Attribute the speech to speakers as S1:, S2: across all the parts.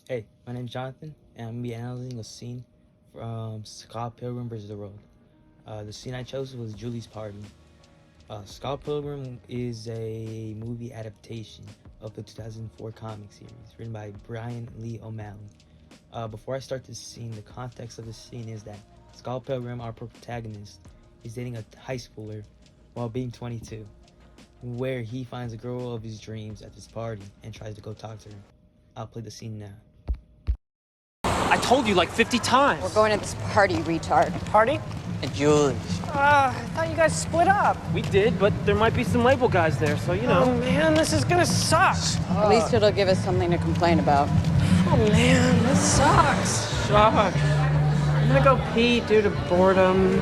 S1: Hey, my name's Jonathan, and I'm gonna be analyzing a scene from Scott Pilgrim vs. the World. The scene I chose was Julie's party. Scott Pilgrim is a movie adaptation of the 2004 comic series written by Brian Lee O'Malley. Before I start this scene, the context of the scene is that Scott Pilgrim, our protagonist, is dating a high schooler while being 22, where he finds a girl of his dreams at this party and tries to go talk to her. I'll play the scene now.
S2: I told you like 50 times.
S3: We're going to this party, retard.
S2: Party?
S4: And Julie.
S2: I thought you guys split up. We did, but there might be some label guys there, so you know. Oh man, this is gonna suck.
S3: At least it'll give us something to complain about.
S2: Oh man, this sucks. Suck. I'm gonna go pee due to boredom.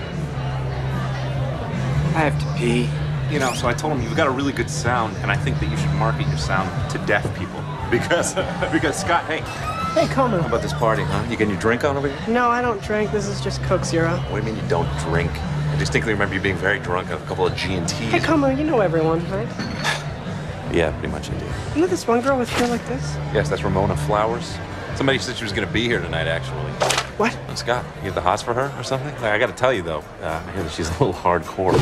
S2: I have to pee.
S5: You know, so I told him you've got a really good sound, and I think that you should market your sound to deaf people. Because Scott, hey.
S2: Hey, Como.
S5: How about this party, huh? You getting your drink on over here?
S2: No, I don't drink. This is just Coke Zero.
S5: What do you mean you don't drink? I distinctly remember you being very drunk on a couple of G&Ts.
S2: Hey, Como, you know everyone, right?
S5: Yeah, pretty much I do.
S2: You know this one girl with hair like this?
S5: Yes, that's Ramona Flowers. Somebody said she was going to be here tonight, actually.
S2: What?
S5: Scott, you have the hots for her or something? Like, I got to tell you, though, I hear that she's a little hardcore.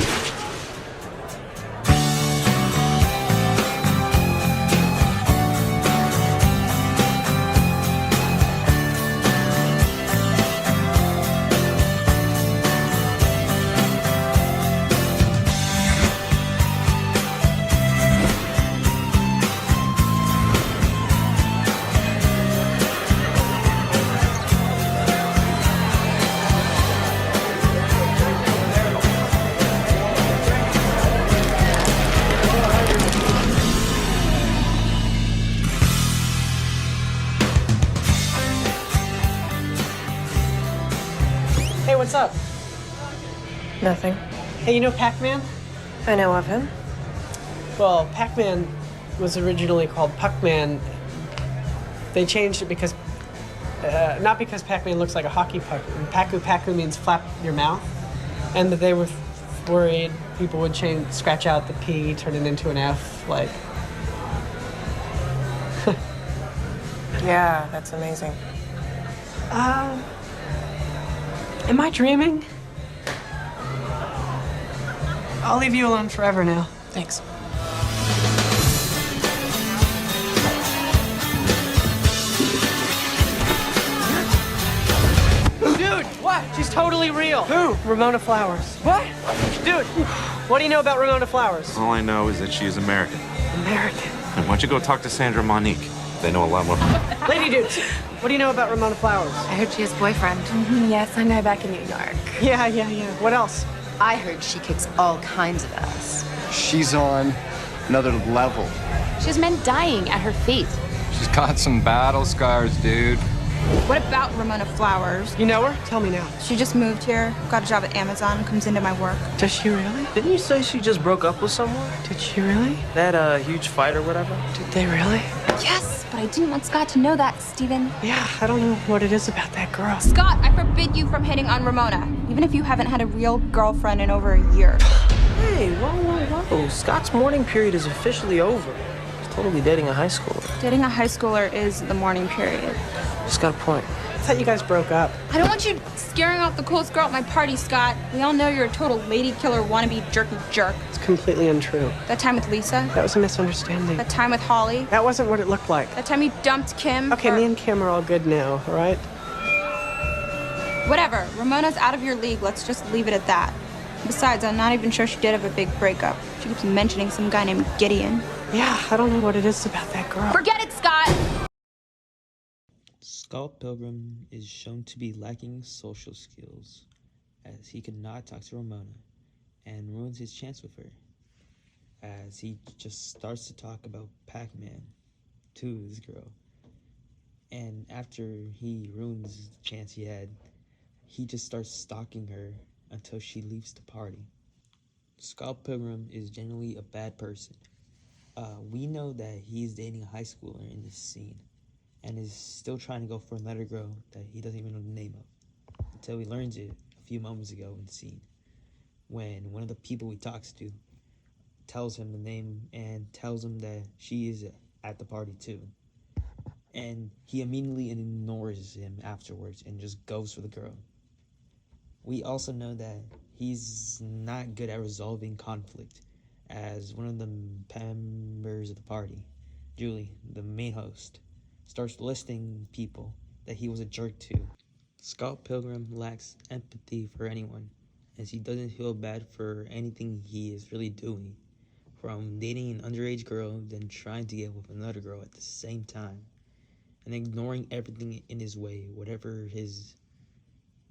S2: Hey, what's up?
S6: Nothing.
S2: Hey, you know Pac-Man?
S6: I know of him.
S2: Well, Pac-Man was originally called Puck-Man. They changed it because, not because Pac-Man looks like a hockey puck. Paku means flap your mouth. And that they were worried people would scratch out the P, turn it into an F, like.
S6: Yeah, that's amazing.
S2: Am I dreaming? I'll leave you alone forever now.
S6: Thanks.
S2: Dude, what? She's totally real. Who? Ramona Flowers. What? Dude, what do you know about Ramona Flowers?
S5: All I know is that she is American.
S2: American.
S5: And why don't you go talk to Sandra and Monique? They know a lot more.
S2: Lady dudes, what do you know about Ramona Flowers?
S7: I heard she has a boyfriend.
S6: Yes, I know back in New York.
S2: Yeah. What else?
S7: I heard she kicks all kinds of ass.
S8: She's on another level.
S7: She has men dying at her feet.
S8: She's got some battle scars, dude.
S9: What about Ramona Flowers?
S2: You know her? Tell me now.
S9: She just moved here, got a job at Amazon, comes into my work.
S2: Does she really?
S4: Didn't you say she just broke up with someone?
S2: Did she really?
S4: That huge fight or whatever?
S2: Did they really?
S9: Yes, but I didn't want Scott to know that, Steven.
S2: Yeah, I don't know what it is about that girl.
S9: Scott, I forbid you from hitting on Ramona, even if you haven't had a real girlfriend in over a year.
S4: Hey, whoa. Scott's mourning period is officially over. He's totally dating a high schooler.
S9: Dating a high schooler is the mourning period.
S4: Just got a point.
S2: I thought you guys broke up.
S9: I don't want you scaring off the coolest girl at my party, Scott. We all know you're a total lady killer wannabe jerky jerk.
S2: It's completely untrue.
S9: That time with Lisa,
S2: That was a misunderstanding.
S9: that time with Holly,
S2: That wasn't what it looked like.
S9: that time you dumped Kim.
S2: Okay, me and Kim are all good now, all right?
S9: Whatever. Ramona's out of your league. Let's just leave it at that. Besides, I'm not even sure she did have a big breakup. She keeps mentioning some guy named Gideon.
S2: Yeah, I don't know what it is about that girl.
S9: Forget it, Scott!
S1: Scott Pilgrim is shown to be lacking social skills, as he could not talk to Ramona, and ruins his chance with her, as he just starts to talk about Pac-Man to this girl. And after he ruins the chance he had, he just starts stalking her until she leaves the party. Scott Pilgrim is generally a bad person. We know that he's dating a high schooler in this scene, and is still trying to go for another girl that he doesn't even know the name of, until he learns it a few moments ago in the scene, when one of the people he talks to tells him the name and tells him that she is at the party too. and he immediately ignores him afterwards and just goes for the girl. We also know that he's not good at resolving conflict, as one of the members of the party, Julie, the main host, starts listing people that he was a jerk to. Scott Pilgrim lacks empathy for anyone, as he doesn't feel bad for anything he is really doing, from dating an underage girl, then trying to get with another girl at the same time, and ignoring everything in his way. Whatever his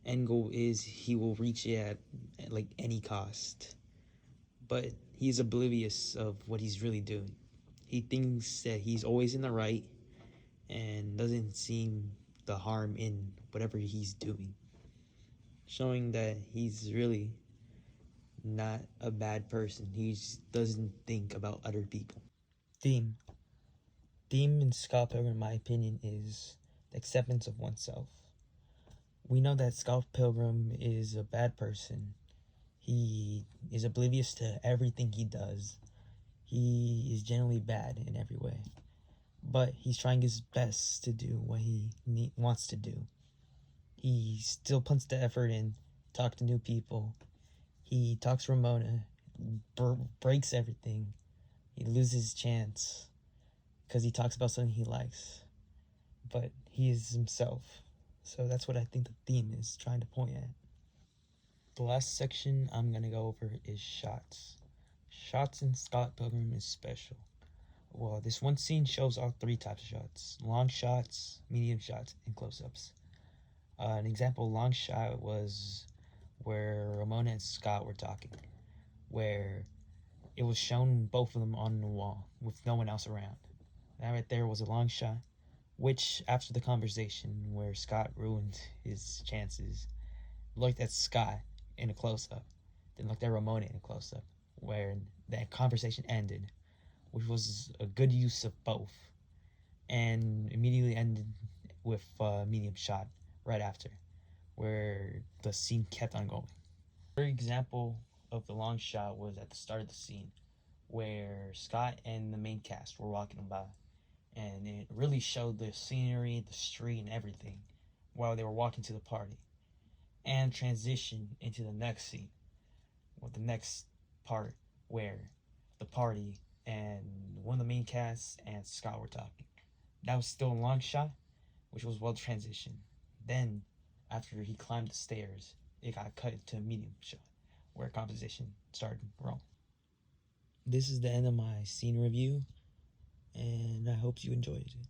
S1: end goal is, he will reach it at like any cost. But he's oblivious of what he's really doing. He thinks that he's always in the right and doesn't see the harm in whatever he's doing, showing that he's really not a bad person. He just doesn't think about other people. Theme in Scott Pilgrim, in my opinion, is the acceptance of oneself. We know that Scott Pilgrim is a bad person. He is oblivious to everything he does. He is generally bad in every way. But he's trying his best to do what he wants to do. He still puts the effort in, talk to new people. He talks to Ramona, breaks everything. He loses his chance because he talks about something he likes. But he is himself. So that's what I think the theme is trying to point at. The last section I'm going to go over is shots. Shots in Scott Pilgrim is special. Well, this one scene shows all three types of shots: long shots, medium shots, and close-ups. An example long shot was where Ramona and Scott were talking, where it was shown both of them on the wall with no one else around. That right there was a long shot, which after the conversation where Scott ruined his chances, looked at Scott in a close-up, then looked at Ramona in a close-up, where that conversation ended, which was a good use of both, and immediately ended with a medium shot right after, where the scene kept on going. Another example of the long shot was at the start of the scene, where Scott and the main cast were walking by, and it really showed the scenery, the street, and everything while they were walking to the party, and transition into the next scene, with the next part where the party and one of the main casts and Scott were talking. That was still a long shot, which was well transitioned. Then, after he climbed the stairs, it got cut to a medium shot, where composition started rolling. This is the end of my scene review, and I hope you enjoyed it.